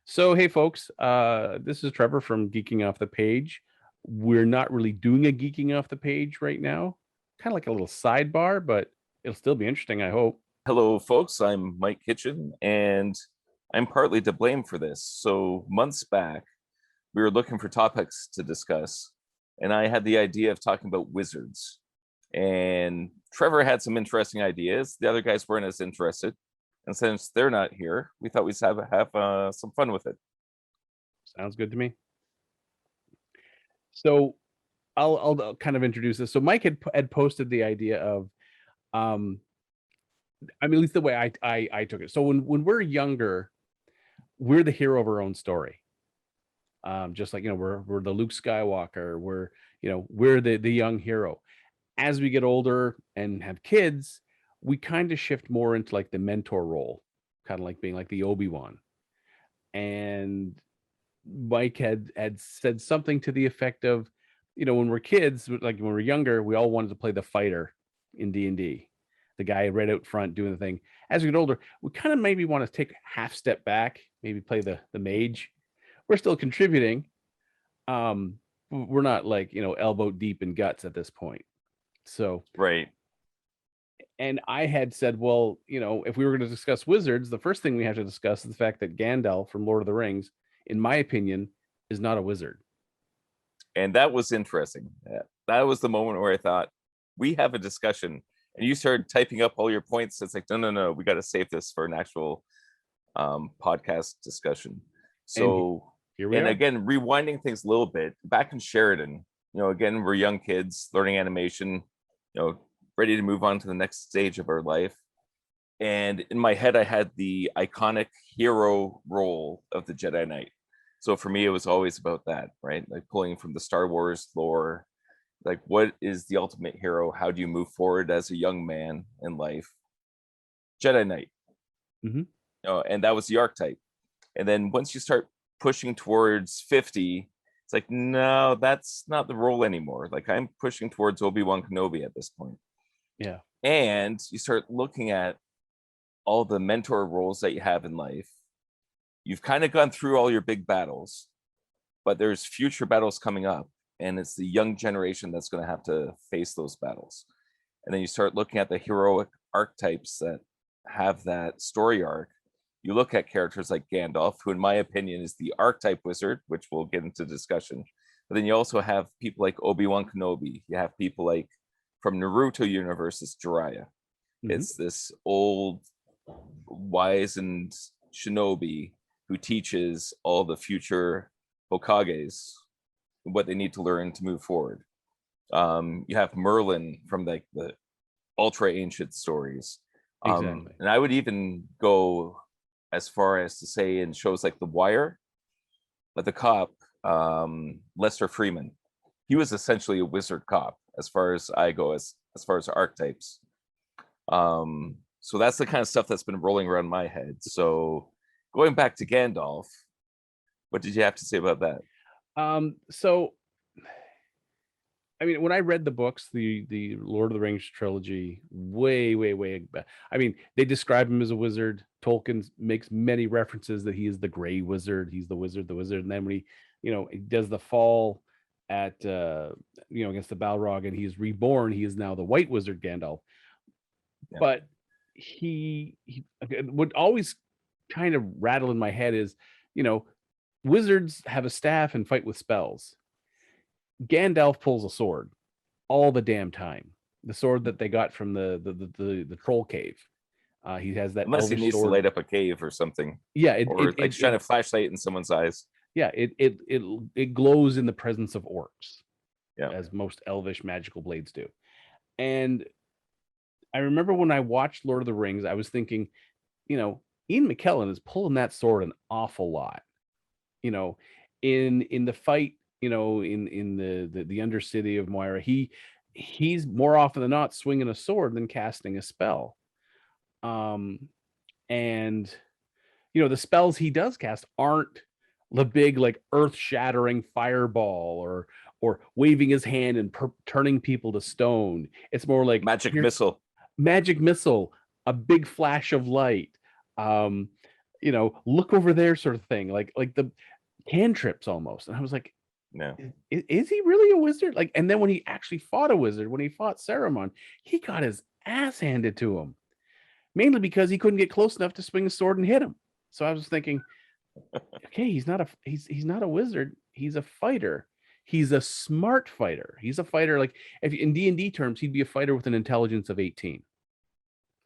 So, hey, folks, this is Trevor from Geeking Off the Page. We're not really doing a Geeking Off the Page right now, kind of like a little sidebar, but it'll still be interesting, I hope. Hello, folks. I'm Mike Kitchen, and I'm partly to blame for this. So, months back, we were looking for topics to discuss, and I had the idea of talking about wizards. And Trevor had some interesting ideas. The other guys weren't as interested. And since they're not here, we thought we'd have some fun with it. Sounds good to me. So, I'll kind of introduce this. So, Mike had posted the idea of, um, I mean, at least the way I took it. So, when we're younger, we're the hero of our own story. Just like we're the Luke Skywalker. We're the young hero. As we get older and have kids, we kind of shift more into like the mentor role, kind of like being like the Obi-Wan. And Mike had said something to the effect of, when we're kids, like when we're younger, we all wanted to play the fighter in D&D, the guy right out front doing the thing. As we get older, we kind of maybe want to take a half step back, maybe play the mage. We're still contributing. We're not like, elbow deep in guts at this point. So, Right. and I had said, well, if we were going to discuss wizards, the first thing we have to discuss is the fact that Gandalf from Lord of the Rings, in my opinion, is not a wizard. And that was interesting. That was the moment where I thought, we have a discussion. And you started typing up all your points. It's like, no, we got to save this for an actual podcast discussion. So, here we are. Again, rewinding things a little bit, back in Sheridan, again, we're young kids learning animation, ready to move on to the next stage of our life. And in my head, I had the iconic hero role of the Jedi Knight. So for me, it was always about that, right? Like pulling from the Star Wars lore, like what is the ultimate hero? How do you move forward as a young man in life? Jedi Knight. Mm-hmm. And that was the archetype. And then once you start pushing towards 50, it's like, no, that's not the role anymore. Like I'm pushing towards Obi-Wan Kenobi at this point. Yeah. And you start looking at all the mentor roles that you have in life. You've kind of gone through all your big battles, but there's future battles coming up, and it's the young generation that's going to have to face those battles. And then you start looking at the heroic archetypes that have that story arc. You look at characters like Gandalf, who in my opinion is the archetype wizard, which we'll get into discussion. But then you also have people like Obi-Wan Kenobi. You have people like from Naruto universe, it's Jiraiya. Mm-hmm. It's this old, wise and shinobi who teaches all the future Hokages what they need to learn to move forward. You have Merlin from like the ultra ancient stories. Exactly. And I would even go as far as to say in shows like The Wire, but the cop, Lester Freeman, he was essentially a wizard cop as far as I go, as far as archetypes. So that's the kind of stuff that's been rolling around my head. So going back to Gandalf, what did you have to say about that? So, I mean, when I read the books, the Lord of the Rings trilogy, way back, I mean, they describe him as a wizard. Tolkien makes many references that he is the gray wizard. He's the wizard. And then when he does the fall at, against the Balrog and he's reborn, he is now the white wizard Gandalf. Yeah. But he would always kind of rattle in my head is, wizards have a staff and fight with spells. Gandalf pulls a sword all the damn time. The sword that they got from the troll cave. He has that. Unless he needs to light up a cave or something. Yeah, it shine a flashlight in someone's eyes. Yeah, it glows in the presence of orcs. Yeah, as most elvish magical blades do. And I remember when I watched Lord of the Rings, I was thinking, Ian McKellen is pulling that sword an awful lot. In the fight, in the Undercity of Moira, he's more often than not swinging a sword than casting a spell. And the spells he does cast aren't the big like earth-shattering fireball or waving his hand and turning people to stone. It's more like magic missile, a big flash of light. look over there sort of thing, like the cantrips almost. And I was like, No. is he really a wizard? Like, and then when he actually fought a wizard, when he fought Saruman, he got his ass handed to him, mainly because he couldn't get close enough to swing a sword and hit him. So I was thinking, okay, he's not a wizard. He's a fighter. He's a smart fighter. He's a fighter. Like, if in D&D terms, he'd be a fighter with an intelligence of 18.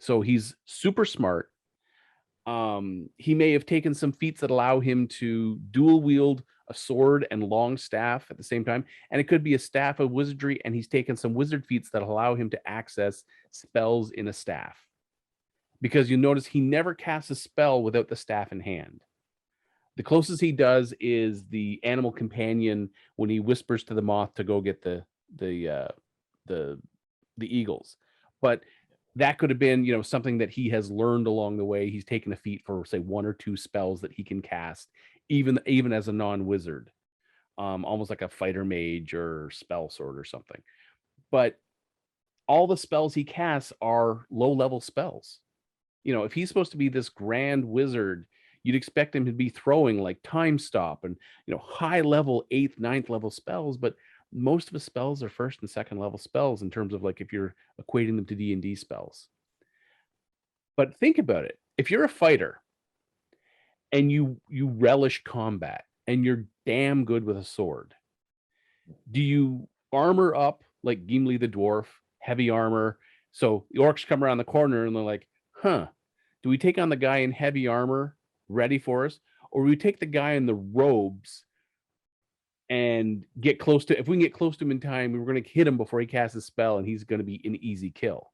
So he's super smart. He may have taken some feats that allow him to dual wield a sword and long staff at the same time. And it could be a staff of wizardry, and he's taken some wizard feats that allow him to access spells in a staff. Because you notice he never casts a spell without the staff in hand. The closest he does is the animal companion when he whispers to the moth to go get the eagles. But that could have been, something that he has learned along the way. He's taken a feat for, say, 1 or 2 spells that he can cast, even as a non-wizard, almost like a fighter mage or spell sword or something. But all the spells he casts are low-level spells. If he's supposed to be this grand wizard, you'd expect him to be throwing like time stop and high level 8th, 9th level spells, but most of his spells are 1st and 2nd level spells in terms of, like, if you're equating them to D&D spells. But think about it. If you're a fighter and you relish combat and you're damn good with a sword, do you armor up like Gimli the dwarf, heavy armor? So the orcs come around the corner and they're like, huh, do we take on the guy in heavy armor ready for us? Or we take the guy in the robes and get close to, if we can get close to him in time, we're going to hit him before he casts his spell and he's going to be an easy kill.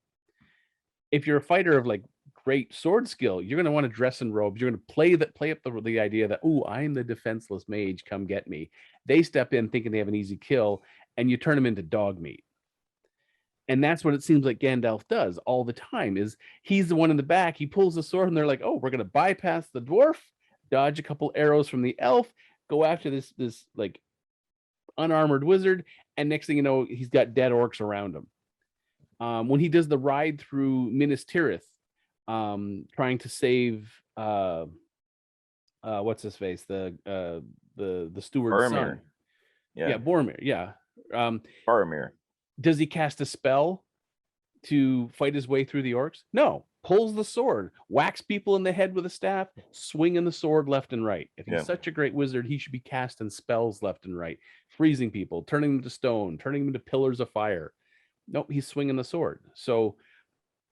If you're a fighter of like great sword skill, you're going to want to dress in robes. You're going to play up the idea that, oh, I'm the defenseless mage, come get me. They step in thinking they have an easy kill, and you turn them into dog meat. And that's what it seems like Gandalf does all the time. Is he's the one in the back, he pulls the sword and they're like, oh, we're going to bypass the dwarf, dodge a couple arrows from the elf, go after this like unarmored wizard, and next thing you know, he's got dead orcs around him. When he does the ride through Minas Tirith, trying to save what's his face, the steward's Boromir. son. Yeah, Boromir. Yeah. Boromir. Does he cast a spell to fight his way through the orcs? No. Pulls the sword, whacks people in the head with a staff, swinging the sword left and right. If he's such a great wizard, he should be casting spells left and right, freezing people, turning them to stone, turning them into pillars of fire. Nope, he's swinging the sword. So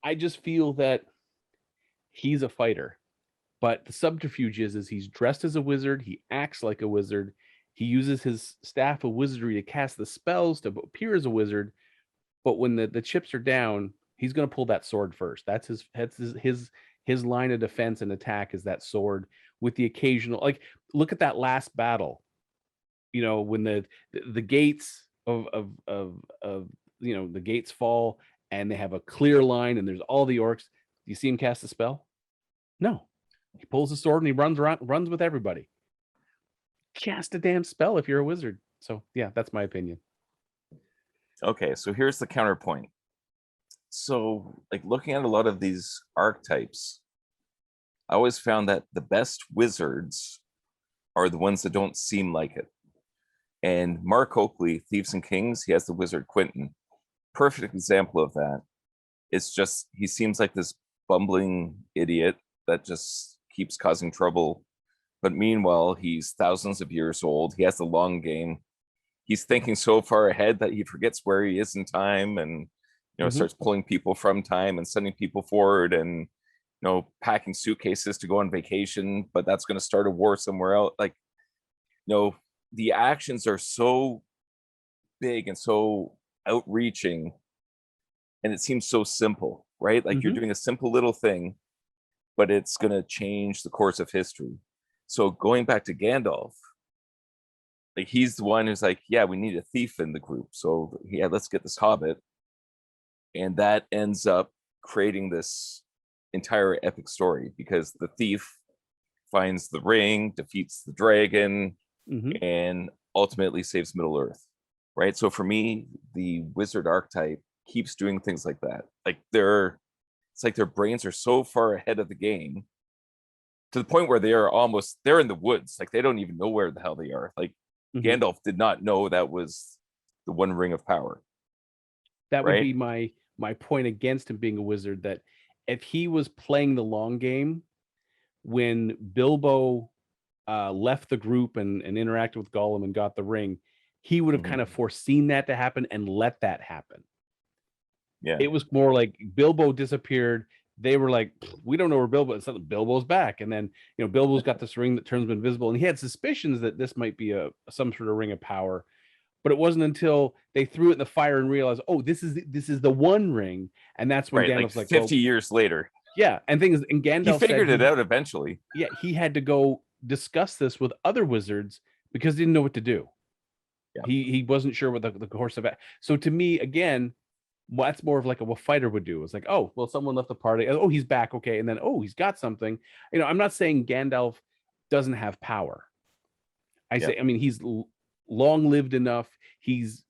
I just feel that he's a fighter, but the subterfuge is he's dressed as a wizard. He acts like a wizard. He uses his staff of wizardry to cast the spells to appear as a wizard. But when the chips are down, he's going to pull that sword first. That's his line of defense and attack is that sword, with the occasional, like, look at that last battle. When the gates of the gates fall and they have a clear line and there's all the orcs. Do you see him cast a spell? No. He pulls the sword and he runs with everybody. Cast a damn spell if you're a wizard. So yeah, that's my opinion. Okay, so here's the counterpoint. So, like, looking at a lot of these archetypes, I always found that the best wizards are the ones that don't seem like it. And Mark Oakley, Thieves and Kings, he has the wizard Quentin. Perfect example of that. It's just, he seems like this bumbling idiot that just keeps causing trouble. But meanwhile, he's thousands of years old. He has the long game. He's thinking so far ahead that he forgets where he is in time, and starts pulling people from time and sending people forward, and packing suitcases to go on vacation, but that's going to start a war somewhere else. Like, the actions are so big and so outreaching, and it seems so simple, right? Like, you're doing a simple little thing, but it's going to change the course of history. So going back to Gandalf, like, he's the one who's like, yeah, we need a thief in the group. So yeah, let's get this hobbit. And that ends up creating this entire epic story, because the thief finds the ring, defeats the dragon, and ultimately saves Middle Earth. Right. So for me, the wizard archetype keeps doing things like that. Like, it's like their brains are so far ahead of the game to the point where they're in the woods. Like they don't even know where the hell they are. Like Gandalf did not know that was the One Ring of Power. That would Right? be my point against him being a wizard, that if he was playing the long game, when Bilbo left the group and interacted with Gollum and got the ring, he would have kind of foreseen that to happen and let that happen. Yeah. It was more like Bilbo disappeared. They were like, we don't know where Bilbo is. Bilbo's back. And then, Bilbo's got this ring that turns him invisible. And he had suspicions that this might be some sort of ring of power. But it wasn't until they threw it in the fire and realized, oh, this is the One Ring. And that's when Gandalf's like 50 years later. Yeah. And Gandalf he figured it out eventually. Yeah, he had to go discuss this with other wizards because he didn't know what to do. Yeah. He wasn't sure what the course of it. So to me, again, that's more of like what a fighter would do. It's like, oh, well, someone left the party. Oh, he's back. Okay. And then, oh, he's got something. I'm not saying Gandalf doesn't have power. I mean, he's long lived enough. He's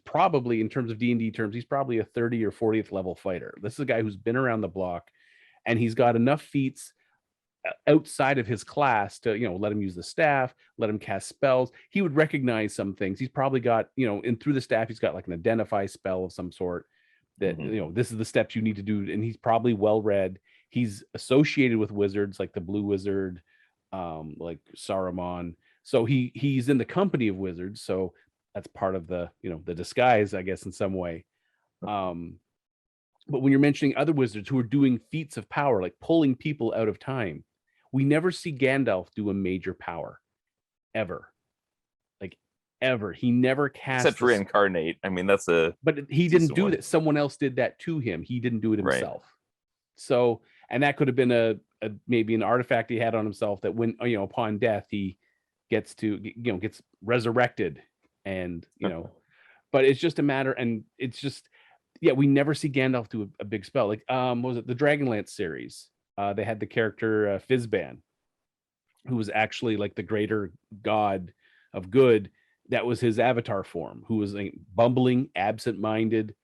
probably, in terms of D&D terms, he's probably a 30 or 40th level fighter. This is a guy who's been around the block, and he's got enough feats outside of his class to let him use the staff, let him cast spells. He would recognize some things. He's probably got and through the staff he's got like an identify spell of some sort that this is the steps you need to do, and he's probably well read. He's associated with wizards like the Blue Wizard, like Saruman. So he's in the company of wizards, so that's part of the the disguise, I guess, in some way. But when you're mentioning other wizards who are doing feats of power, like pulling people out of time, we never see Gandalf do a major power, ever. Like, ever. He never cast... Except reincarnate. I mean, that's a... But he didn't do that. Someone else did that to him. He didn't do it himself. Right. So, and that could have been maybe an artifact he had on himself that when, upon death, he gets to, gets resurrected. And, but it's just a matter, and it's just... Yeah, we never see Gandalf do a big spell. Like, what was it? The Dragonlance series. They had the character Fizban, who was actually like the greater god of good. That was his avatar form, who was like bumbling, absent-minded,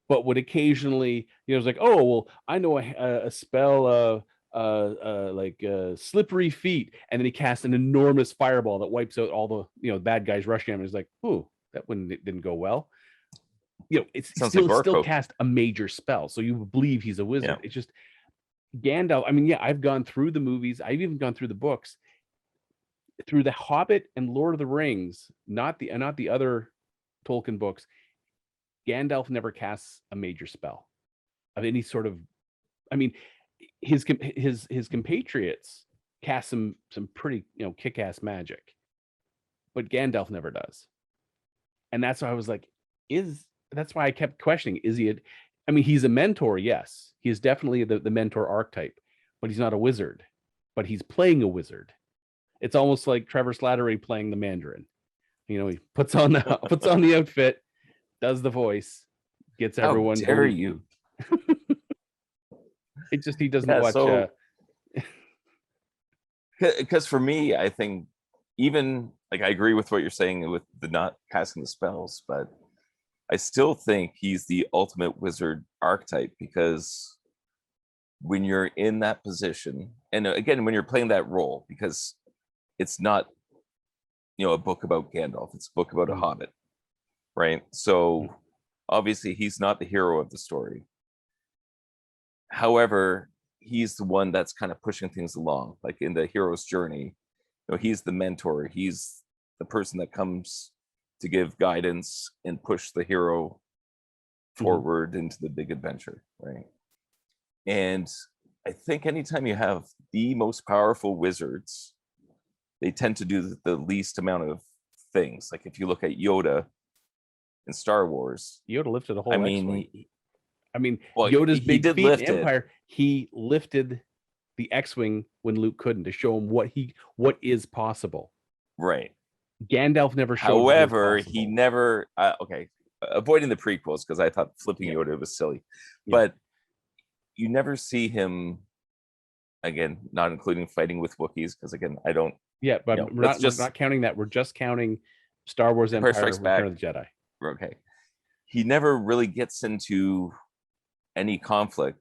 but would occasionally, was like, oh, well, I know a spell, like slippery feet, and then he casts an enormous fireball that wipes out all the bad guys rushing him. And he's like, ooh, that one didn't go well. It's still cast a major spell, so you believe he's a wizard. Yeah. It's just Gandalf. I mean, yeah, I've gone through the movies. I've even gone through the books, through The Hobbit and Lord of the Rings, not the other Tolkien books. Gandalf never casts a major spell of any sort of. I mean, his compatriots cast some pretty kick-ass magic, but Gandalf never does, and that's why I was like, that's why I kept questioning, is he he's a mentor, yes. He is definitely the mentor archetype, but he's not a wizard. But he's playing a wizard. It's almost like Trevor Slattery playing the Mandarin. He puts on the outfit, does the voice, gets everyone. How dare you? It just, he doesn't watch. So, because for me, I think even like I agree with what you're saying with the not casting the spells, but I still think he's the ultimate wizard archetype, because when you're in that position, and again, when you're playing that role, because it's not, a book about Gandalf, it's a book about a hobbit, right? So obviously he's not the hero of the story. However, he's the one that's kind of pushing things along, like in the hero's journey. He's the mentor. He's the person that comes to give guidance and push the hero forward into the big adventure, right? And I think anytime you have the most powerful wizards, they tend to do the least amount of things. Like if you look at Yoda in Star Wars, Yoda lifted a whole X-Wing. Well, Yoda's big feat in Empire, he lifted the X-Wing when Luke couldn't, to show him what is possible. Right. Gandalf never showed. However, he never. Avoiding the prequels, because I thought flipping Yoda was silly, but you never see him. Again, not including fighting with Wookiees, because again, I don't. Yeah, but we're not counting that. We're just counting Star Wars Empire, Return of the Jedi. Okay, he never really gets into any conflict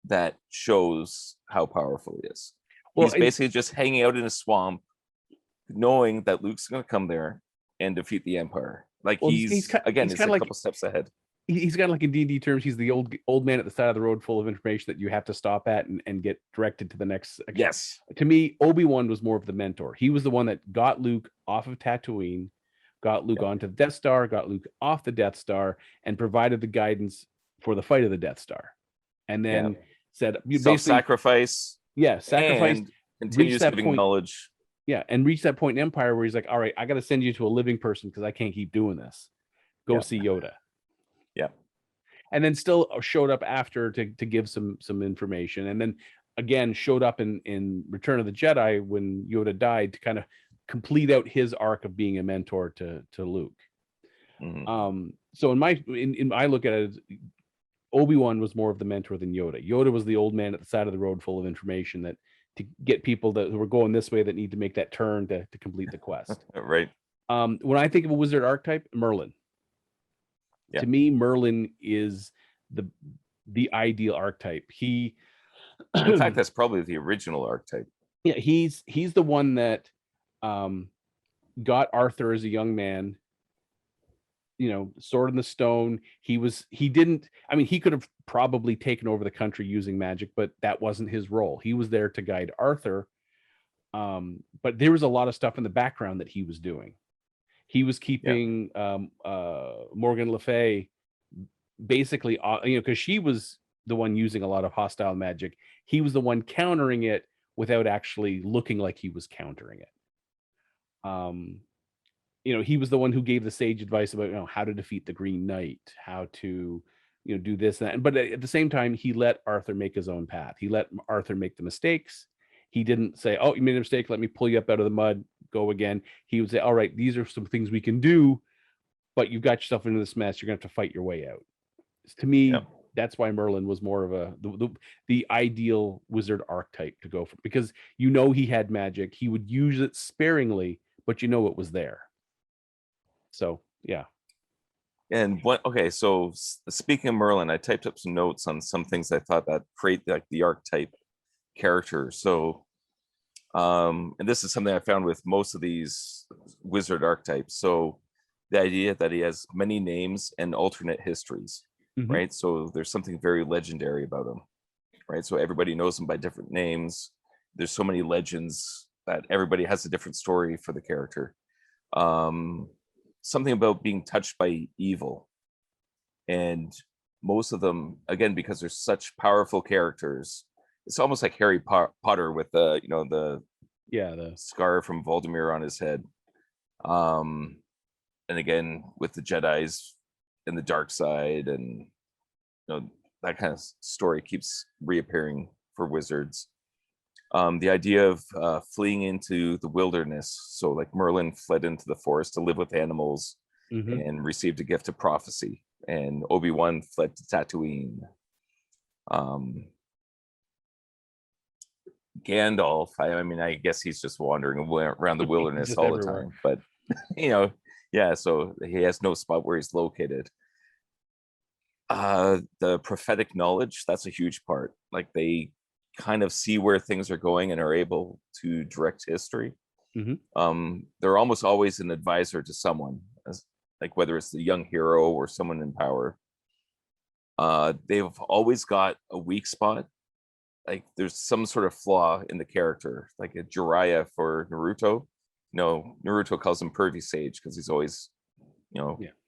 that shows how powerful he is. Well, He's basically just hanging out in a swamp, knowing that Luke's going to come there and defeat the Empire. Like he's kind again, he's it's kind a of like couple steps ahead. he's got like in D&D terms, he's the old man at the side of the road full of information that you have to stop at and get directed to the next. Yes. To me, Obi-Wan was more of the mentor. He was the one that got Luke off of Tatooine, got Luke onto the Death Star, got Luke off the Death Star, and provided the guidance for the fight of the Death Star. And then said, self-sacrifice. Sacrifice, and continues giving knowledge. Yeah, and reach that point in Empire where he's like, all right, I got to send you to a living person because I can't keep doing this. Go see Yoda. Yeah. And then still showed up after to give some information. And then again, showed up in Return of the Jedi when Yoda died to kind of complete out his arc of being a mentor to Luke. Mm-hmm. So in I look at it as Obi-Wan was more of the mentor than Yoda. Yoda was the old man at the side of the road full of information that to get people who were going this way that need to make that turn to complete the quest. Right. When I think of a wizard archetype, Merlin. Yeah. To me, Merlin is the ideal archetype. He, in fact, that's probably the original archetype. Yeah, he's the one that got Arthur as a young man. You know, sword in the stone. He could have probably taken over the country using magic, but that wasn't his role. He was there to guide Arthur. But there was a lot of stuff in the background that he was doing. He was keeping Morgan Le Fay basically, because she was the one using a lot of hostile magic. He was the one countering it without actually looking like he was countering it. He was the one who gave the sage advice about, how to defeat the Green Knight, how to, do this and that. But at the same time, he let Arthur make his own path. He let Arthur make the mistakes. He didn't say, oh, you made a mistake, let me pull you up out of the mud, go again. He would say, all right, these are some things we can do, but you've got yourself into this mess. You're going to have to fight your way out. To me, that's why Merlin was more of the ideal wizard archetype to go for, because he had magic. He would use it sparingly, but it was there. So, yeah. And so speaking of Merlin, I typed up some notes on some things I thought that create like the archetype character. So, and this is something I found with most of these wizard archetypes. So the idea that he has many names and alternate histories, right? So there's something very legendary about him, right? So everybody knows him by different names. There's so many legends that everybody has a different story for the character. Something about being touched by evil, and most of them, again, because they're such powerful characters, it's almost like Harry Potter with the the scar from Voldemort on his head, and again with the Jedi's and the dark side, and that kind of story keeps reappearing for wizards. The idea of fleeing into the wilderness. So like Merlin fled into the forest to live with animals and received a gift of prophecy. And Obi-Wan fled to Tatooine. Gandalf, I guess he's just wandering around the wilderness all everywhere. The time. But, so he has no spot where he's located. The prophetic knowledge, that's a huge part. Like they kind of see where things are going and are able to direct history. They're almost always an advisor to someone, like whether it's the young hero or someone in power. They've always got a weak spot. Like there's some sort of flaw in the character, like a Jiraiya for Naruto. Naruto calls him pervy sage because he's always,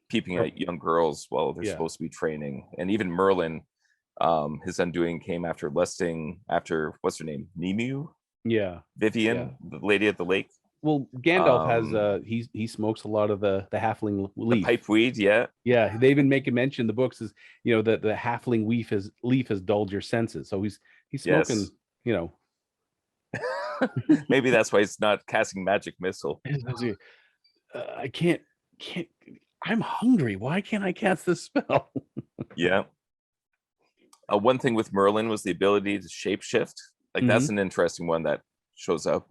peeping at young girls while they're supposed to be training. And even Merlin, his undoing came after lusting after, what's her name, Nemu? Vivian, the lady at the lake. Well, Gandalf has he smokes a lot of the halfling leaf, the pipe weed. They even make a mention in the books is that the halfling leaf has dulled your senses, so he's smoking. Maybe that's why he's not casting magic missile. I can't. I'm hungry. Why can't I cast this spell? One thing with Merlin was the ability to shapeshift. Like that's an interesting one that shows up.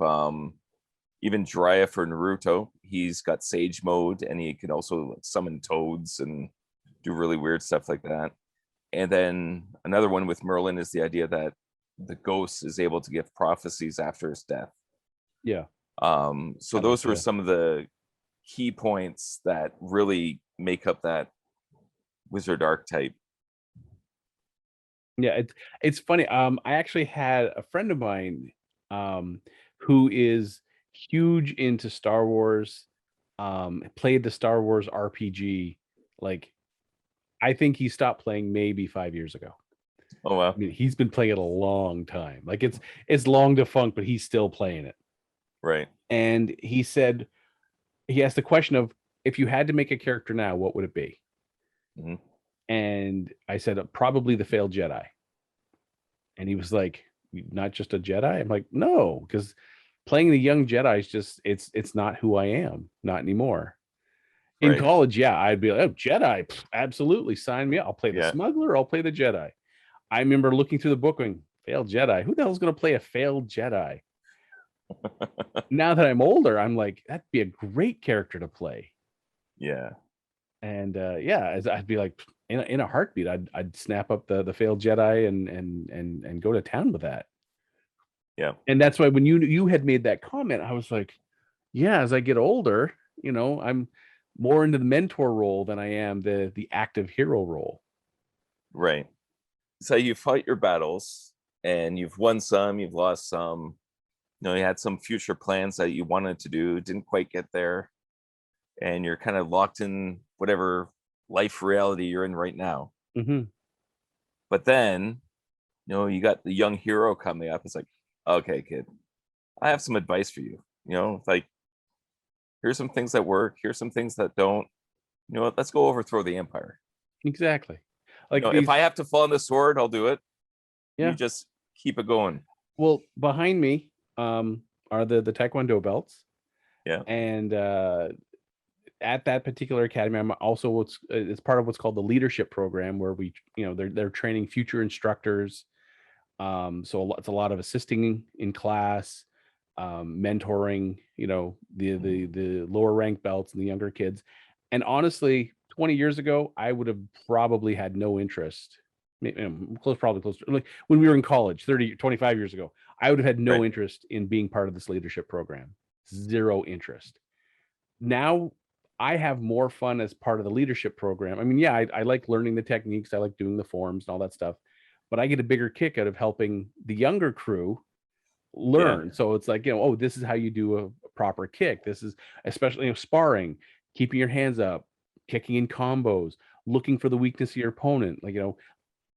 Even Jiraiya for Naruto, he's got sage mode, and he can also summon toads and do really weird stuff like that. And then another one with Merlin is the idea that the ghost is able to give prophecies after his death. Yeah. So those were some of the key points that really make up that wizard archetype. Yeah, it's funny. I actually had a friend of mine who is huge into Star Wars, played the Star Wars RPG. Like, I think he stopped playing maybe 5 years ago. Oh wow. I mean, he's been playing it a long time. Like, it's long defunct, but he's still playing it. Right. And he said, he asked the question of, if you had to make a character now, what would it be? Mhm. And I said, probably the failed Jedi. And he was like, not just a Jedi? I'm like, no, because playing the young Jedi is just, it's not who I am, not anymore. In Right. college, yeah, I'd be like, oh, Jedi, absolutely, sign me up. I'll play the Yeah. smuggler, I'll play the Jedi. I remember looking through the book going, failed Jedi? Who the hell's going to play a failed Jedi? Now that I'm older, I'm like, that'd be a great character to play. Yeah. And yeah, I'd be like, in a heartbeat, I'd snap up the failed Jedi and go to town with that. Yeah. And that's why when you had made that comment, I was like, yeah, as I get older, I'm more into the mentor role than I am the active hero role. Right. So you fight your battles and you've won some, you've lost some. You had some future plans that you wanted to do, didn't quite get there, and you're kind of locked in whatever life reality you're in right now. Mm-hmm. But then, you got the young hero coming up. It's like, okay, kid, I have some advice for you. Like, here's some things that work, here's some things that don't. Let's go overthrow the empire. Exactly. Like If these, I have to fall on the sword, I'll do it. You yeah. just keep it going. Well, behind me are the Taekwondo belts. Yeah. And at that particular academy, I'm also it's part of what's called the leadership program, where we, they're training future instructors. So it's a lot of assisting in class, mentoring, the lower rank belts and the younger kids. And honestly, 20 years ago, I would have probably had no interest. Probably close to, like when we were in college 25 years ago, I would have had no Right. interest in being part of this leadership program. Zero interest. Now I have more fun as part of the leadership program. I mean, yeah, I like learning the techniques. I like doing the forms and all that stuff, but I get a bigger kick out of helping the younger crew Yeah. learn. So it's like, oh, this is how you do a proper kick. This is especially sparring, keeping your hands up, kicking in combos, looking for the weakness of your opponent, like,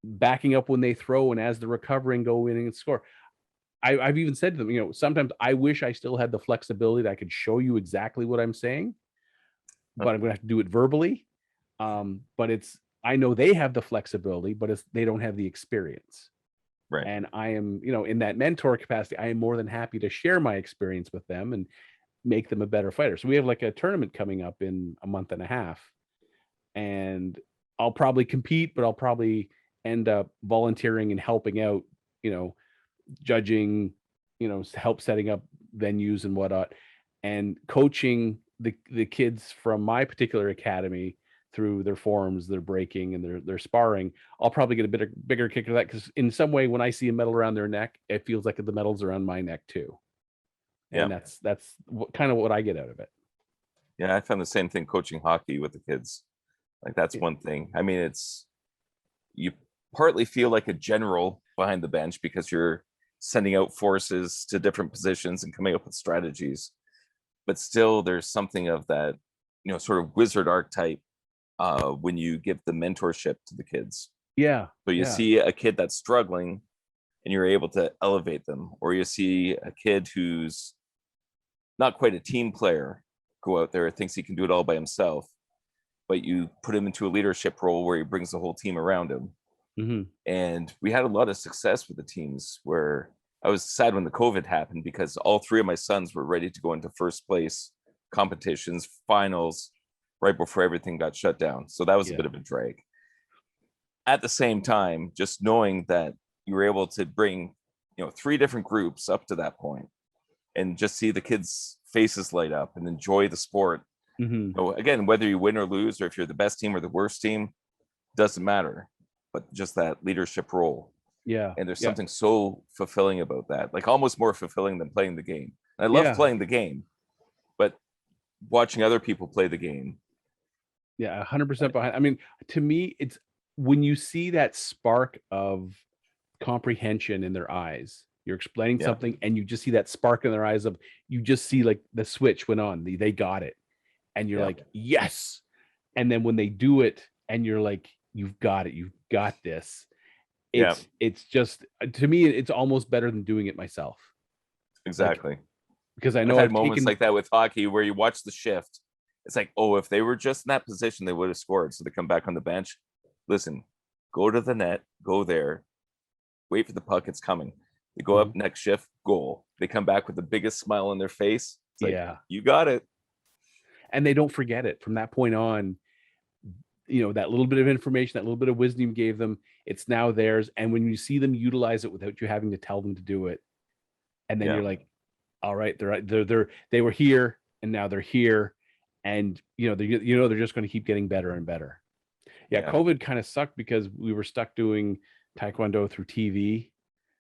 backing up when they throw, and as they're recovering, go in and score. I've even said to them, sometimes I wish I still had the flexibility that I could show you exactly what I'm saying, but I'm going to have to do it verbally. But I know they have the flexibility, but they don't have the experience. Right. And I am, in that mentor capacity, I am more than happy to share my experience with them and make them a better fighter. So we have like a tournament coming up in a month and a half, and I'll probably compete, but I'll probably end up volunteering and helping out, judging, help setting up venues and whatnot, and coaching the kids from my particular academy through their forms, their breaking, and their sparring. I'll probably get a bigger kick of that, because in some way, when I see a medal around their neck, it feels like the medal's around my neck too. And Yeah. that's kind of what I get out of it. Yeah, I found the same thing coaching hockey with the kids. Like, that's Yeah. one thing. I mean, you partly feel like a general behind the bench because you're sending out forces to different positions and coming up with strategies. But still, there's something of that, sort of wizard archetype when you give the mentorship to the kids. Yeah. So you Yeah. see a kid that's struggling and you're able to elevate them, or you see a kid who's not quite a team player go out there, thinks he can do it all by himself, but you put him into a leadership role where he brings the whole team around him. Mm-hmm. And we had a lot of success with the teams, where I was sad when the COVID happened, because all three of my sons were ready to go into first place competitions, finals, right before everything got shut down. So that was a bit of a drag. At the same time, just knowing that you were able to bring, three different groups up to that point, and just see the kids' faces light up and enjoy the sport. Mm-hmm. Again, whether you win or lose, or if you're the best team or the worst team, doesn't matter. But just that leadership role. Yeah. And there's Yeah. something so fulfilling about that, like almost more fulfilling than playing the game. And I love Yeah. playing the game, but watching other people play the game. Yeah. 100% behind. I mean, to me, it's when you see that spark of comprehension in their eyes. You're explaining Yeah. something and you just see that spark in their eyes of you just see like the switch went on. They got it. And you're Yeah. like, yes. And then when they do it and you're like, you've got it, you've got this. Yeah. It's just to me, it's almost better than doing it myself. Exactly. Because I I've know had I've moments taken like that with hockey where you watch the shift. It's like, oh, if they were just in that position, they would have scored. So they come back on the bench. Listen, go to the net, go there, wait for the puck, it's coming. They go up next shift, goal. They come back with the biggest smile on their face. It's like, yeah. you got it. And they don't forget it from that point on. That little bit of information, that little bit of wisdom you gave them, it's now theirs. And when you see them utilize it without you having to tell them to do it, and then Yeah. you're like, all right, they were here and now they're here. And they're just going to keep getting better and better. Yeah. COVID kind of sucked because we were stuck doing Taekwondo through TV,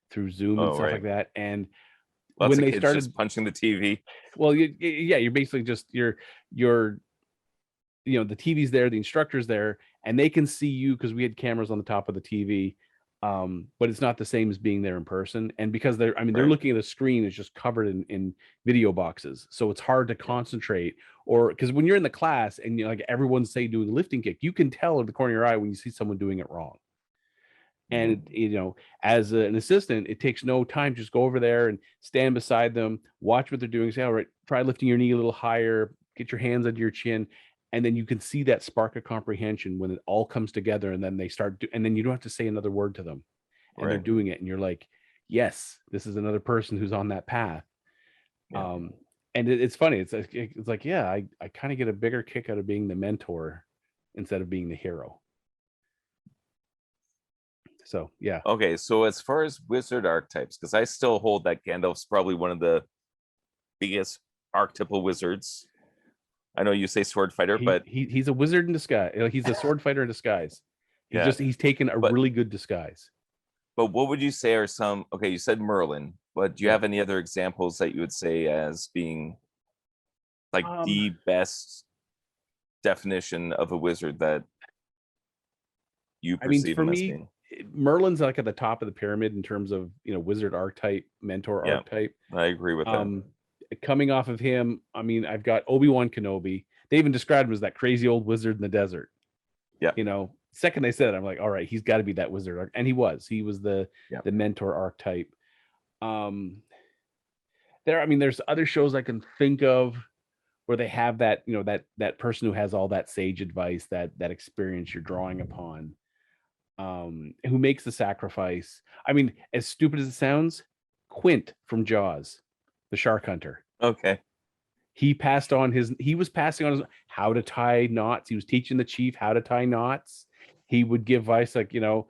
through Zoom and Oh, stuff right. like that. And Lots when of they kids started, just punching the TV. well, you're basically just you're the TV's there, the instructor's there, and they can see you because we had cameras on the top of the TV. But it's not the same as being there in person. And because they're Right. looking at a screen, it's just covered in video boxes. So it's hard to concentrate. Or because when you're in the class and like everyone's say doing a lifting kick, you can tell at the corner of your eye when you see someone doing it wrong. And as an assistant, it takes no time. Just go over there and stand beside them, watch what they're doing. Say, all right, try lifting your knee a little higher, get your hands under your chin. And then you can see that spark of comprehension when it all comes together. And then they start, and then you don't have to say another word to them. And they're Right. doing it. And you're like, yes, this is another person who's on that path. Yeah. And it's funny. It's like, yeah, I kind of get a bigger kick out of being the mentor instead of being the hero. So, yeah. Okay, so as far as wizard archetypes, because I still hold that Gandalf's probably one of the biggest archetypal wizards. I know you say sword fighter, but He's a wizard in disguise. He's a sword fighter in disguise. He's taken a but really good disguise. but what would you say are some? Okay, you said Merlin, but do you Yeah. have any other examples that you would say as being like the best definition of a wizard that you perceive for him as me, being? Merlin's like at the top of the pyramid in terms of wizard archetype, mentor Yeah, archetype. I agree with that. Coming off of him, I've got Obi-Wan Kenobi. They even described him as that crazy old wizard in the desert. Yeah. Second they said it, I'm like, all right, he's got to be that wizard. And he was the mentor archetype. There's other shows I can think of where they have that, that person who has all that sage advice, that experience you're drawing upon, who makes the sacrifice. As stupid as it sounds, Quint from Jaws, the shark hunter. Okay. He was passing on how to tie knots. He was teaching the chief how to tie knots. He would give advice like, how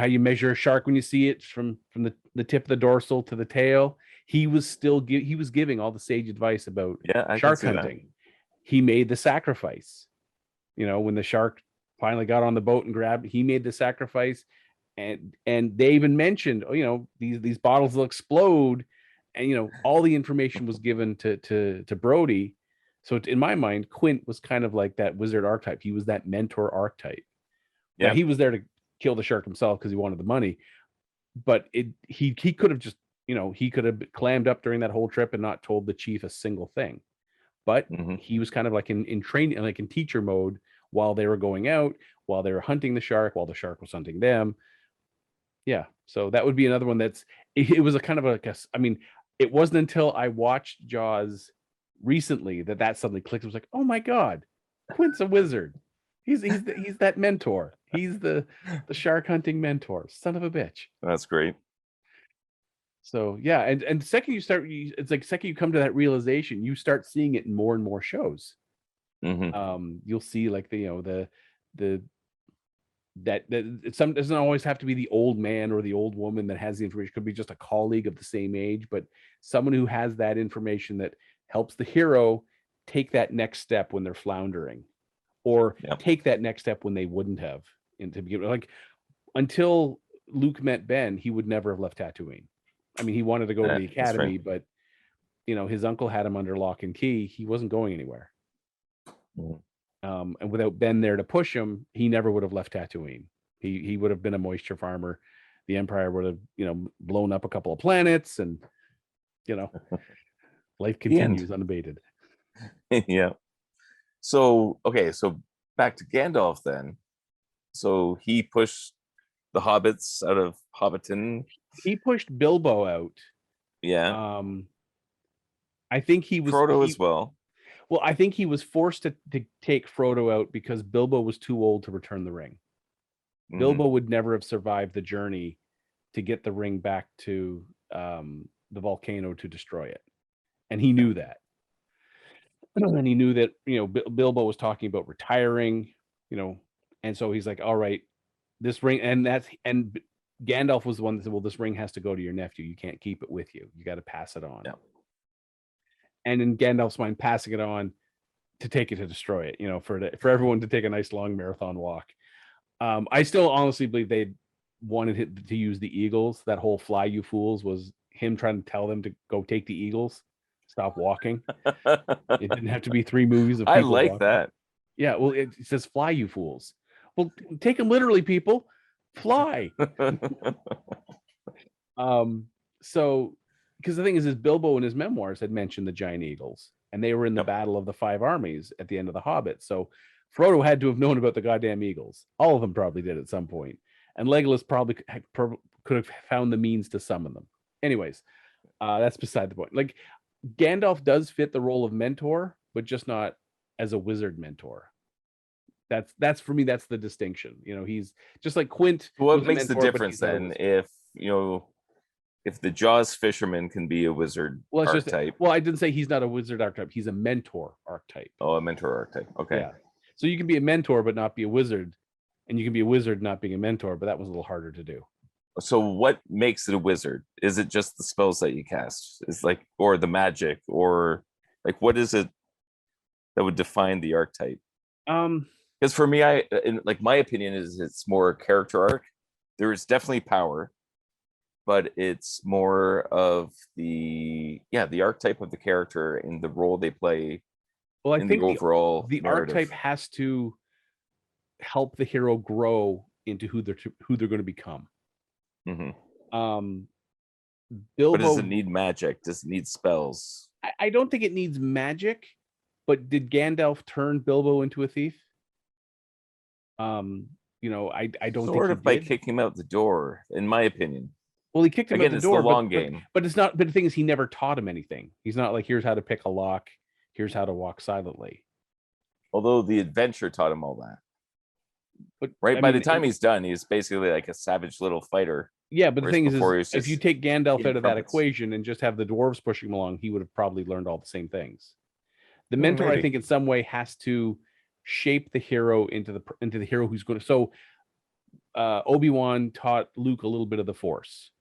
you measure a shark when you see it from the tip of the dorsal to the tail. He was giving all the sage advice about shark hunting. He made the sacrifice. When the shark finally got on the boat and grabbed, he made the sacrifice. And they even mentioned, these bottles will explode. And all the information was given to Brody. So in my mind, Quint was kind of like that wizard archetype. He was that mentor archetype. Yeah. Now, he was there to kill the shark himself because he wanted the money. But he could have just, he could have clammed up during that whole trip and not told the chief a single thing. But he was kind of like in training, like in teacher mode while they were going out, while they were hunting the shark, while the shark was hunting them. Yeah. So that would be another one it was a kind of it wasn't until I watched Jaws recently that suddenly clicked. It was like, oh my God, Quint's a wizard. He's that mentor. He's the shark hunting mentor. Son of a bitch. That's great. So yeah, and second you come to that realization, you start seeing it in more and more shows. You'll see like it doesn't always have to be the old man or the old woman that has the information. It could be just a colleague of the same age, but someone who has that information that helps the hero take that next step when they're floundering, or take that next step when they wouldn't have. And to begin with, like until Luke met Ben, he would never have left Tatooine. I mean, he wanted to go to the That's academy, right. but his uncle had him under lock and key. He wasn't going anywhere. Mhm. And without Ben there to push him, he never would have left Tatooine. He would have been a moisture farmer. The Empire would have, blown up a couple of planets, and life The end. continues unabated. Yeah. So okay, so back to Gandalf then. So he pushed the hobbits out of Hobbiton. He pushed Bilbo out. Yeah. I think he was Frodo as well. Well, I think he was forced to take Frodo out because Bilbo was too old to return the ring. Mhm. Bilbo would never have survived the journey to get the ring back to the volcano to destroy it, and he knew that. And he knew that Bilbo was talking about retiring, and so he's like, "All right, this ring," and Gandalf was the one that said, "Well, this ring has to go to your nephew. You can't keep it with you. You got to pass it on." Yeah. And in Gandalf's mind, passing it on to take it to destroy it, for everyone to take a nice long marathon walk. I still honestly believe they wanted to use the eagles. That whole "fly, you fools" was him trying to tell them to go take the eagles, stop walking. It didn't have to be 3 movies of I people like walking. that. Yeah, well, it says "fly, you fools." Well, take them literally, people. Fly. So because the thing is Bilbo in his memoirs had mentioned the giant eagles, and they were in the Yep. battle of the 5 armies at the end of the Hobbit. So Frodo had to have known about the goddamn eagles. All of them probably did at some point, and Legolas probably could have found the means to summon them. Anyways, that's beside the point. Like, Gandalf does fit the role of mentor, but just not as a wizard mentor. That's for me, that's the distinction. He's just like Quint What was a makes the mentor, but difference he's not a then wizard. if the Jaws fisherman can be a wizard Well, it's just archetype? well, I didn't say he's not a wizard archetype. He's a mentor archetype. Oh, a mentor archetype. Okay. Yeah. So you can be a mentor but not be a wizard, and you can be a wizard not being a mentor, but that was a little harder to do. So what makes it a wizard? Is it just the spells that you cast? Is or the magic, or what is it that would define the archetype? Because for me, my opinion is it's more character arc. There is definitely power, but it's more of the archetype of the character and the role they play. Well, I in think the overall the narrative. archetype has to help the hero grow into who they're going to become. Mm-hmm. Bilbo, but does it need magic? Does it need spells? I don't think it needs magic, but did Gandalf turn Bilbo into a thief? I don't sort think of by kicking him out the door, in my opinion. Well, he kicked him out the door. It's the long game. But it's not. But the thing is, he never taught him anything. He's not like, here's how to pick a lock. Here's how to walk silently. Although the adventure taught him all that. But by the time he's done, he's basically like a savage little fighter. Yeah, but the thing is if you take Gandalf out of that equation and just have the dwarves pushing him along, he would have probably learned all the same things. The mentor, I think, in some way has to shape the hero into the hero who's going to. So Obi-Wan taught Luke a little bit of the Force.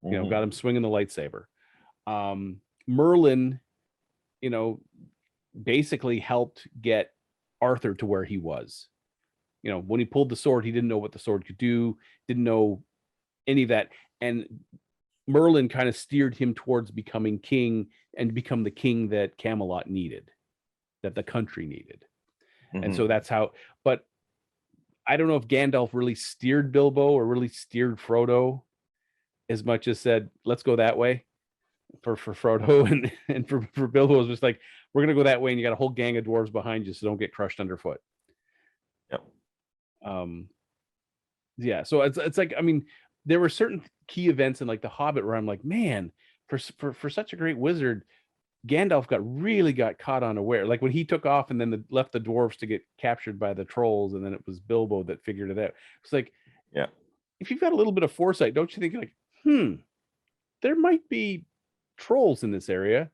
Got him swinging the lightsaber. Merlin, basically helped get Arthur to where he was. When he pulled the sword, he didn't know what the sword could do, didn't know any of that. And Merlin kind of steered him towards becoming king and become the king that Camelot needed, that the country needed. Mm-hmm. And so that's how, but I don't know if Gandalf really steered Bilbo or really steered Frodo as much as said, let's go that way for Frodo. And for Bilbo, it was just like, we're going to go that way. And you got a whole gang of dwarves behind you, so don't get crushed underfoot. Yep. Yeah. So it's like, I mean, there were certain key events in like The Hobbit where I'm like, man, for such a great wizard, Gandalf got caught unaware. Like when he took off and then left the dwarves to get captured by the trolls, and then it was Bilbo that figured it out. It's like, yeah, if you've got a little bit of foresight, don't you think like, there might be trolls in this area.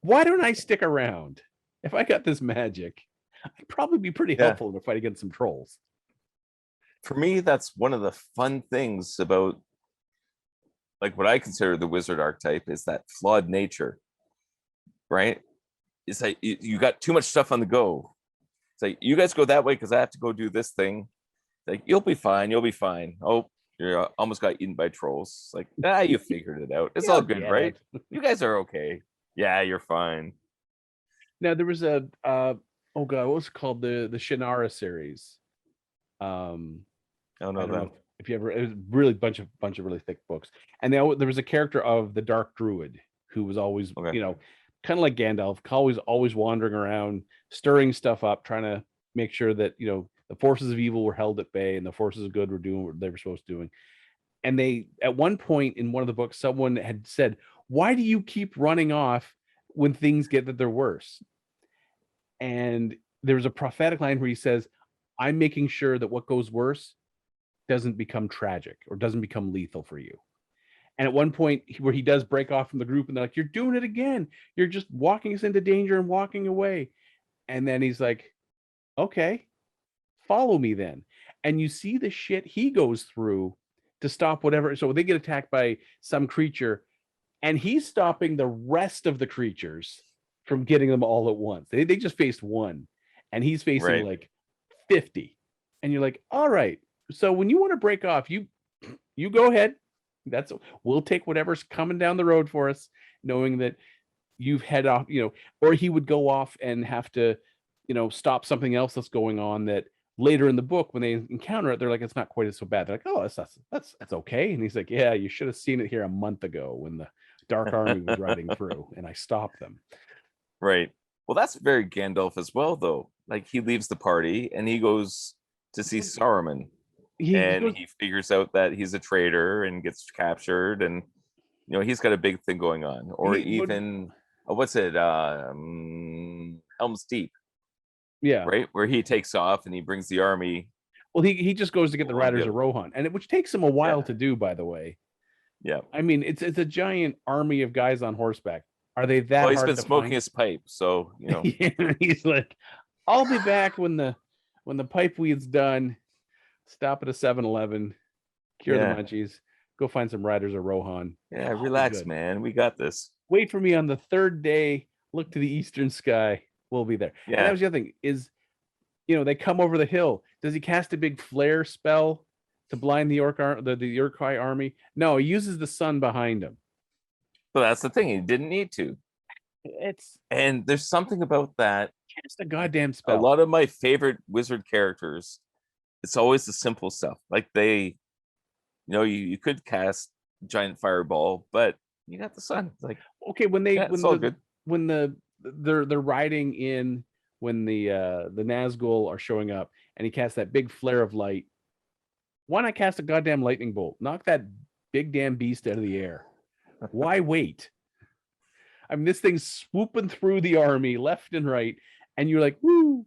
Why don't I stick around? If I got this magic, I'd probably be pretty helpful in the fight against some trolls. For me, that's one of the fun things about like what I consider the wizard archetype is that flawed nature, right? It's like you got too much stuff on the go. It's like, you guys go that way because I have to go do this thing. Like, you'll be fine. Oh, You're almost got eaten by trolls. Like, you figured it out. It's Yeah, all I'll good, get right? it. You guys are okay. Yeah, you're fine. Now there was a oh god, what was it called? The Shannara series. I don't I know don't know that. if you ever, it was really bunch of really thick books. And there was a character of the Dark Druid who was always, Okay. kind of like Gandalf, always wandering around, stirring stuff up, trying to make sure that, the forces of evil were held at bay and the forces of good were doing what they were supposed to doing. And they, at one point in one of the books, someone had said, "Why do you keep running off when things get that they're worse?" And there was a prophetic line where he says, "I'm making sure that what goes worse doesn't become tragic or doesn't become lethal for you." And at one point where he does break off from the group and they're like, "You're doing it again. You're just walking us into danger and walking away." And then he's like, "Okay, follow me then." And you see the shit he goes through to stop whatever. So they get attacked by some creature and he's stopping the rest of the creatures from getting them all at once. They just faced one and he's facing Right. like 50. And you're like, all right. So when you want to break off, you go ahead. We'll take whatever's coming down the road for us, knowing that you've head off, or he would go off and have to, stop something else that's going on that later in the book when they encounter it, they're like, it's not quite so bad. They're like, oh, that's okay. And he's like, yeah, you should have seen it here a month ago when the Dark Army was riding through and I stopped them. Right. Well, that's very Gandalf as well, though. Like, he leaves the party and he goes to see Saruman, He and goes, he figures out that he's a traitor and gets captured, and he's got a big thing going on. Or he would, even what's it? Helm's Deep, yeah. right? Where he takes off and he brings the army. Well, he just goes to get the Along Riders the- of Rohan, which takes him a while Yeah. to do, by the way. Yeah. I mean, it's a giant army of guys on horseback. Are they that Well, he's hard been to smoking find? his pipe, so He's like, I'll be back when the pipe weed's done. Stop at a 7-Eleven, cure the Yeah. munchies, go find some Riders of Rohan. Yeah, I'll be relax, good. man. We got this. Wait for me on the third day. Look to the eastern sky. We'll be there. And that Yeah. was the other thing is, they come over the hill. Does he cast a big flare spell to blind the the Iroquois army? No, he uses the sun behind him. But that's the thing. He didn't need to. And there's something about that. Cast a goddamn A spell. lot of my favorite wizard characters, it's always the simple stuff. Like you could cast giant fireball, but you got the sun. Like, Okay, when it's all good. when they're riding in, when the Nazgul are showing up and he casts that big flare of light, why not cast a goddamn lightning bolt? Knock that big damn beast out of the air. Why wait? I mean, this thing's swooping through the army left and right, and you're like, woo!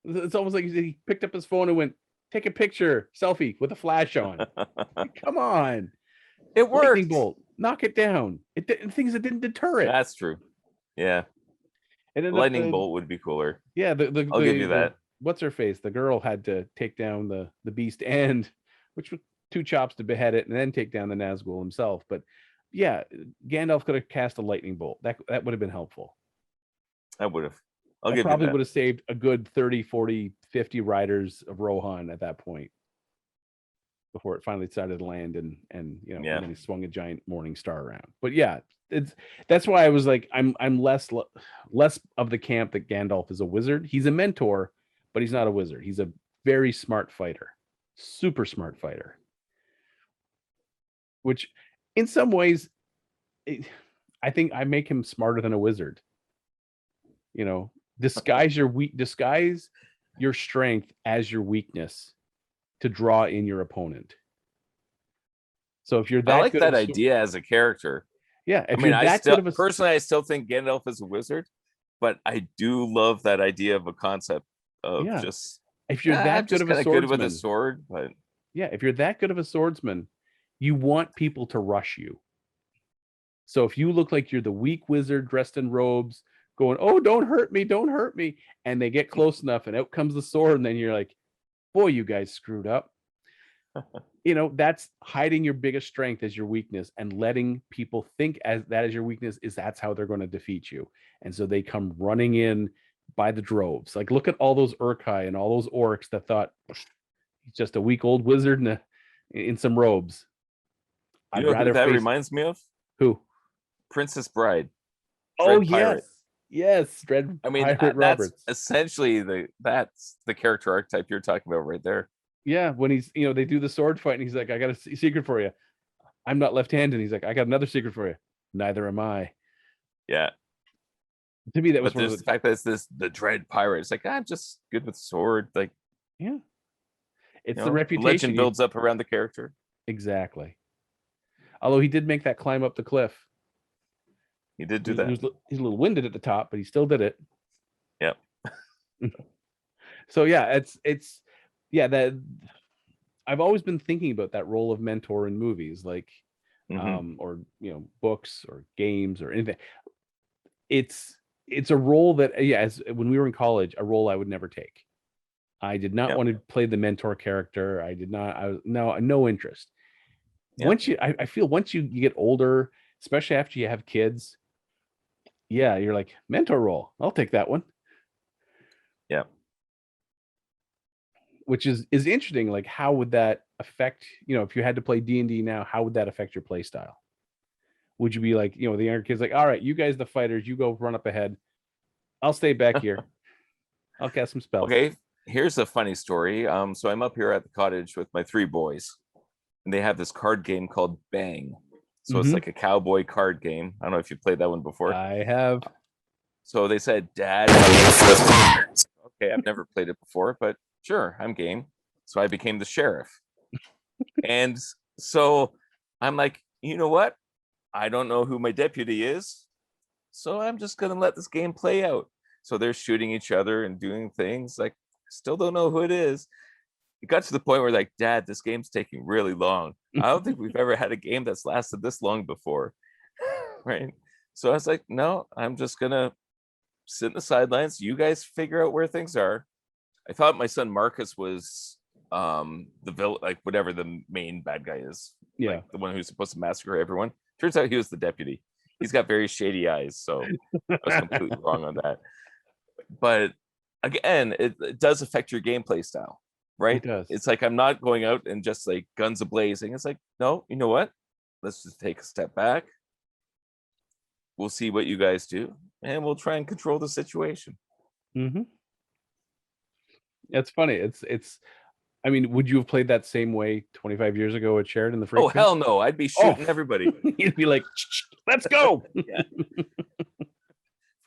It's almost like he picked up his phone and went, take a picture, selfie with a flash on. Come on. It worked. Lightning bolt, knock it down. Things that didn't deter it. That's true. Yeah. And Lightning bolt would be cooler. Yeah, I'll give you that. What's her face? The girl had to take down the beast, and which was 2 chops to behead it, and then take down the Nazgul himself. But yeah, Gandalf could have cast a lightning bolt. That would have been helpful. I would have. That probably would have saved a good 30, 40, 50 riders of Rohan at that point before it finally decided to land and and then he swung a giant morning star around. But yeah, that's why I was like, I'm less of the camp that Gandalf is a wizard. He's a mentor, but he's not a wizard. He's a very smart fighter, super smart fighter. Which, in some ways, I think I make him smarter than a wizard. Disguise your strength as your weakness to draw in your opponent. So if you're that, I like that idea as a character. Yeah, personally, I still think Gandalf is a wizard, but I do love that idea of a concept of just, if you're that good of a swordsman, good with a sword, but yeah, if you're that good of a swordsman, you want people to rush you. So if you look like you're the weak wizard dressed in robes, going, "Oh, don't hurt me," and they get close enough, and out comes the sword, and then you're like, "Boy, you guys screwed up." That's hiding your biggest strength as your weakness and letting people think as that is your weakness, that's how they're going to defeat you. And so they come running in by the droves. Like, look at all those Urkai and all those orcs that thought he's just a weak old wizard in some robes. You I'd know who rather that face reminds me of? who? Princess Bride, Oh Dread yes, Pirate. yes, Dread I mean, Pirate that's Roberts. essentially that's the character archetype you're talking about right there. Yeah, when he's they do the sword fight and he's like, I got a secret for you. I'm not left-handed. He's like, I got another secret for you. Neither am I. Yeah. To me, that was But one of there's the the fact that it's the Dread Pirate. It's like, I'm just good with sword. Like, yeah. It's you the know, the reputation legend builds up around the character. exactly. Although he did make that climb up the cliff. He did do He that. was he's a little winded at the top, but he still did it. Yep. So yeah, it's yeah, that I've always been thinking about that role of mentor in movies, like or books or games or anything. It's a role that yeah, as when we were in college, a role I would never take. I did not Yep. want to play the mentor character. I did not. I was no interest. Yep. Once I feel once you get older, especially after you have kids, yeah, you're like mentor role. I'll take that one. Yeah. Which is interesting. Like, how would that affect? If you had to play D&D now, how would that affect your play style? Would you be like, the younger kids, like, all right, you guys, the fighters, you go run up ahead. I'll stay back here. I'll cast some spells. Okay. Here's a funny story. So I'm up here at the cottage with my 3 boys, and they have this card game called Bang. So it's like a cowboy card game. I don't know if you played that one before. I have. So they said, Dad, okay, I've never played it before, but sure, I'm game. So I became the sheriff. And so I'm like, you know what? I don't know who my deputy is. So I'm just going to let this game play out. So they're shooting each other and doing things. Like, still don't know who it is. It got to the point where, like, Dad, this game's taking really long. I don't think we've ever had a game that's lasted this long before. Right. So I was like, no, I'm just going to sit in the sidelines. You guys figure out where things are. I thought my son Marcus was the villain, like whatever the main bad guy is. Yeah. Like the one who's supposed to massacre everyone. Turns out he was the deputy. He's got very shady eyes, so I was completely wrong on that. But again, it does affect your gameplay style, right? It does. It's like I'm not going out and just like guns a blazing. It's like, no, you know what? Let's just take a step back. We'll see what you guys do, and we'll try and control the situation. It's funny. It's. I mean, would you have played that same way 25 years ago at Sheridan the Freak? Oh, hell no. I'd be shooting everybody. You'd be like, let's go. Yeah.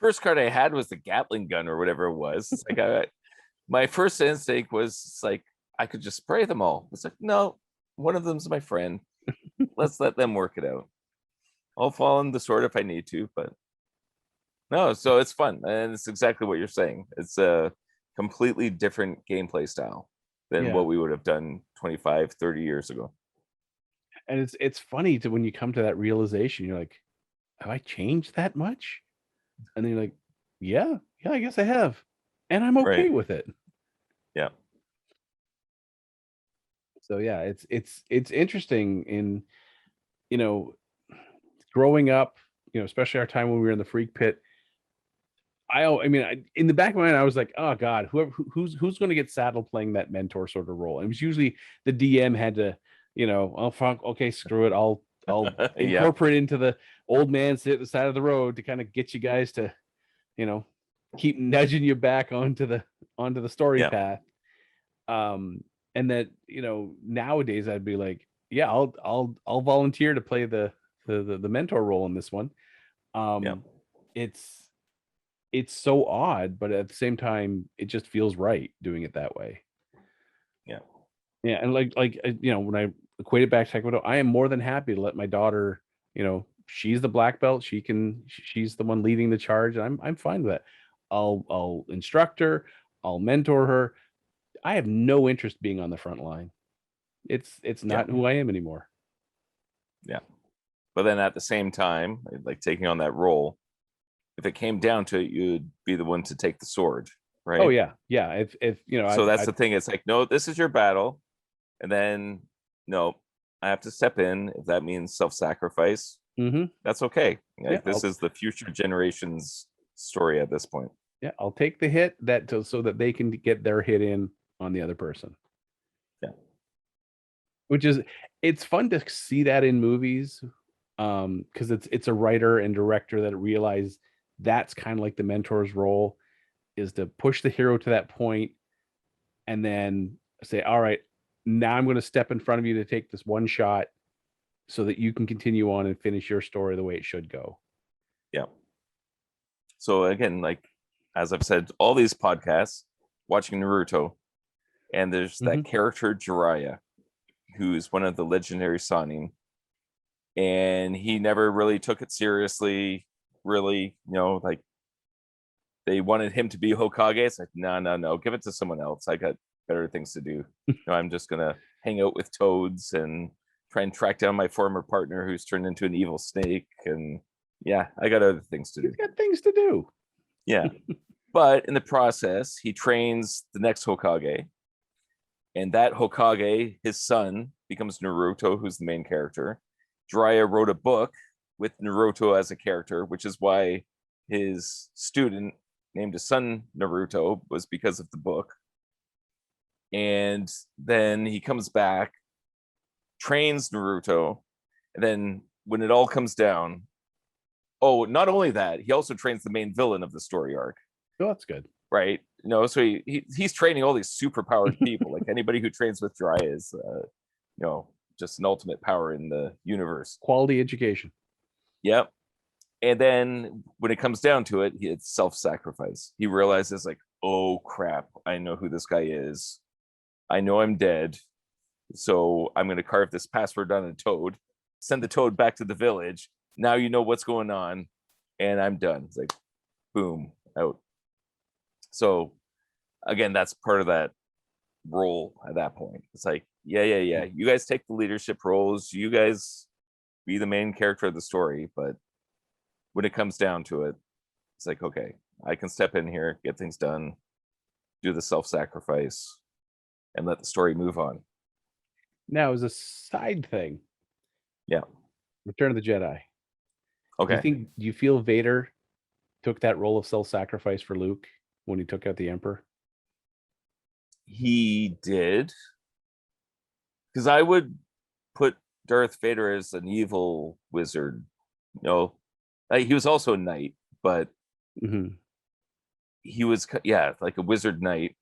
First card I had was the Gatling gun or whatever it was. It's like my first instinct was like, I could just spray them all. It's like, no, one of them's my friend. Let's let them work it out. I'll fall on the sword if I need to, but no, so it's fun. And it's exactly what you're saying. It's a completely different gameplay style than what we would have done 25, 30 years ago. And it's funny when you come to that realization, you're like, have I changed that much? And then you're like, yeah, I guess I have. And I'm okay with it. Yeah. So yeah, it's interesting in, growing up, especially our time when we were in the Freak Pit. I mean, in the back of my mind, I was like, oh God, who's going to get saddled playing that mentor sort of role? And it was usually the DM had to, oh fuck, okay, screw it. I'll incorporate into the old man sit at the side of the road to kind of get you guys to, keep nudging you back onto the story path. And that, nowadays I'd be like, yeah, I'll volunteer to play the mentor role in this one. It's so odd, but at the same time, it just feels right doing it that way. Yeah, and like when I equate it back to Taekwondo, I am more than happy to let my daughter, she's the black belt, she's the one leading the charge, and I'm fine with that. I'll instruct her, I'll mentor her. I have no interest being on the front line. It's not who I am anymore. Yeah, but then at the same time, like taking on that role, if it came down to it, you'd be the one to take the sword, right? Oh yeah. If so that's the thing. It's like, no, this is your battle, and then no, I have to step in. If that means self-sacrifice, that's okay. Like, this is the future generation's story at this point. Yeah, I'll take the hit so that they can get their hit in on the other person. Yeah. which is, it's fun to see that in movies, because it's a writer and director that realize that's kind of like the mentor's role, is to push the hero to that point and then say, all right, now I'm going to step in front of you to take this one shot so that you can continue on and finish your story the way it should go. Yeah. So again, like as I've said, all these podcasts, watching Naruto, and there's that character Jiraiya, who's one of the legendary Sannin, and he never really took it seriously. Really, like they wanted him to be Hokage. It's like, no, give it to someone else. I got better things to do. I'm just gonna hang out with toads and try and track down my former partner who's turned into an evil snake. And yeah, I got other things to do. He's got things to do. Yeah. But in the process, he trains the next Hokage. And that Hokage, his son, becomes Naruto, who's the main character. Jiraiya wrote a book with Naruto as a character, which is why his student named his son Naruto was because of the book. And then he comes back, trains Naruto, and then when it all comes down, oh, not only that, he also trains the main villain of the story arc. Oh, that's good. Right? So he's training all these super powered people. Like anybody who trains with Jiraiya is, just an ultimate power in the universe. Quality education. Yep. And then when it comes down to it, it's self-sacrifice. He realizes like, oh crap, I know who this guy is. I know I'm dead. So I'm going to carve this password on a toad, send the toad back to the village. Now you know what's going on, and I'm done. It's like, boom, out. So again, that's part of that role at that point. It's like, yeah. You guys take the leadership roles. You guys be the main character of the story. But when it comes down to it, it's like, okay, I can step in here, get things done, do the self-sacrifice, and let the story move on. Now, as a side thing, yeah, Return of the Jedi. Okay. Do you feel Vader took that role of self-sacrifice for Luke when he took out the Emperor? He did, because I would put Darth Vader as an evil wizard. He was also a knight, but he was, like a wizard knight.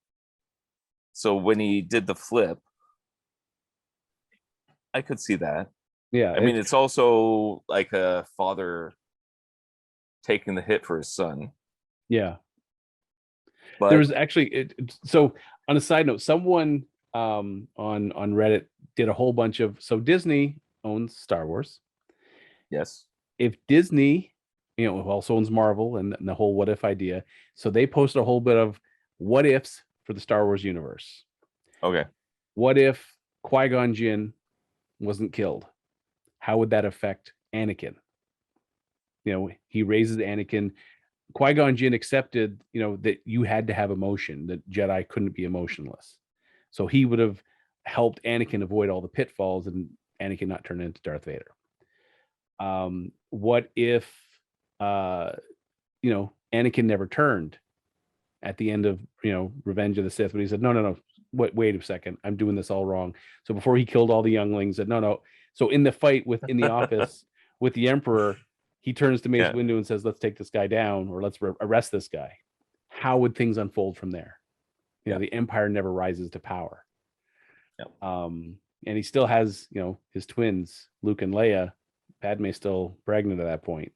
So when he did the flip, I could see that. Yeah, I mean, it's also like a father taking the hit for his son. Yeah. But there was actually so on a side note, someone on Reddit did a whole bunch of, so Disney owns Star Wars. Yes. If Disney, also owns Marvel and the whole what if idea. So they posted a whole bit of what ifs for the Star Wars universe. Okay. What if Qui-Gon Jinn wasn't killed? How would that affect Anakin? He raises Anakin. Qui-Gon Jinn accepted, that you had to have emotion, that Jedi couldn't be emotionless. So he would have helped Anakin avoid all the pitfalls and Anakin not turn into Darth Vader. What if, Anakin never turned at the end of, Revenge of the Sith, when he said, no, wait a second, I'm doing this all wrong. So before he killed all the younglings, said, no. So in the fight in the office with the Emperor, he turns to Mace Windu and says, let's take this guy down, or let's arrest this guy. How would things unfold from there? The Empire never rises to power. And he still has, his twins, Luke and Leia. Padme's still pregnant at that point.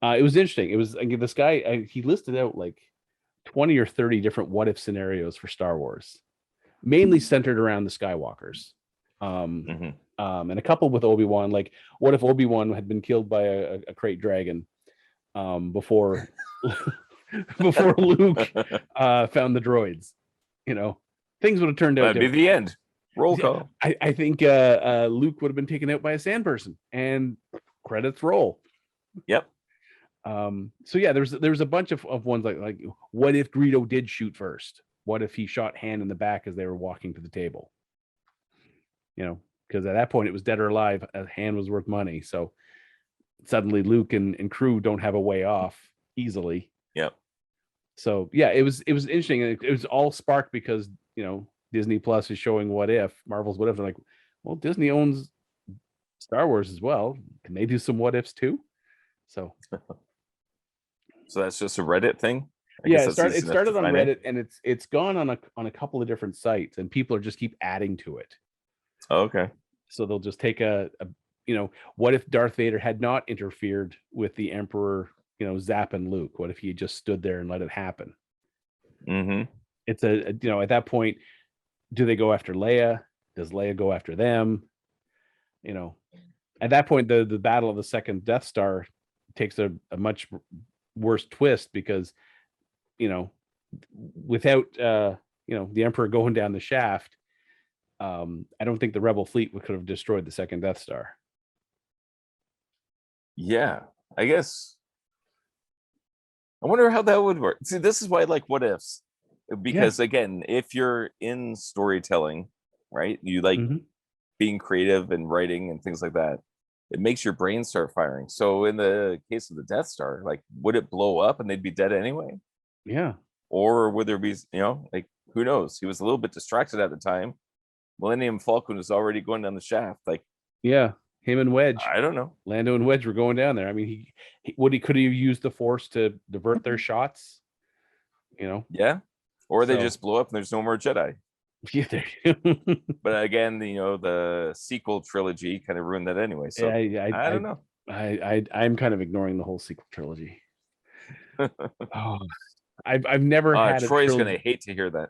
It was interesting. It was, this guy, he listed out like 20 or 30 different what if scenarios for Star Wars, mainly centered around the Skywalkers. And a couple with Obi-Wan, like what if Obi-Wan had been killed by a crate dragon before Luke found the droids? Things would have turned out different. That'd be the end. Roll call. I think Luke would have been taken out by a sand person, and credits roll. Yep. So yeah, there's a bunch of ones like what if Greedo did shoot first? What if he shot Han in the back as they were walking to the table? Because at that point it was dead or alive. Han was worth money, so suddenly Luke and crew don't have a way off easily. Yep. So yeah, it was interesting. It was all sparked because Disney Plus is showing what if, Marvel's what if. They're like, Well, Disney owns Star Wars as well. Can they do some what ifs too? So So that's just a Reddit thing. I yeah, guess that's it easy enough to started on find. Reddit, and it's gone on a couple of different sites, and people are just keep adding to it. Oh, okay. So they'll just take a what if Darth Vader had not interfered with the Emperor, zapping Luke? What if he just stood there and let it happen? Mm-hmm. It's at that point, do they go after Leia? Does Leia go after them? At that point, the battle of the second Death Star takes a much worse twist because, without the Emperor going down the shaft, I don't think the Rebel fleet could have destroyed the second Death Star. Yeah, I guess. I wonder how that would work. See, this is why I like what ifs, because again, if you're in storytelling, right, you like Mm-hmm. being creative and writing and things like that, it makes your brain start firing. So in the case of the Death Star, like, would it blow up and they'd be dead anyway? Yeah. Or would there be, like, who knows? He was a little bit distracted at the time. Millennium Falcon was already going down the shaft. Like, Yeah. Him and Wedge. I don't know. Lando and Wedge were going down there. I mean, he could have used the Force to divert their shots. Yeah. Or they So- just blow up and there's no more Jedi. Yeah. But again, the sequel trilogy kind of ruined that anyway. So I don't know. I'm kind of ignoring the whole sequel trilogy. Oh, I've never had Troy's a gonna trilogy. hate to hear that.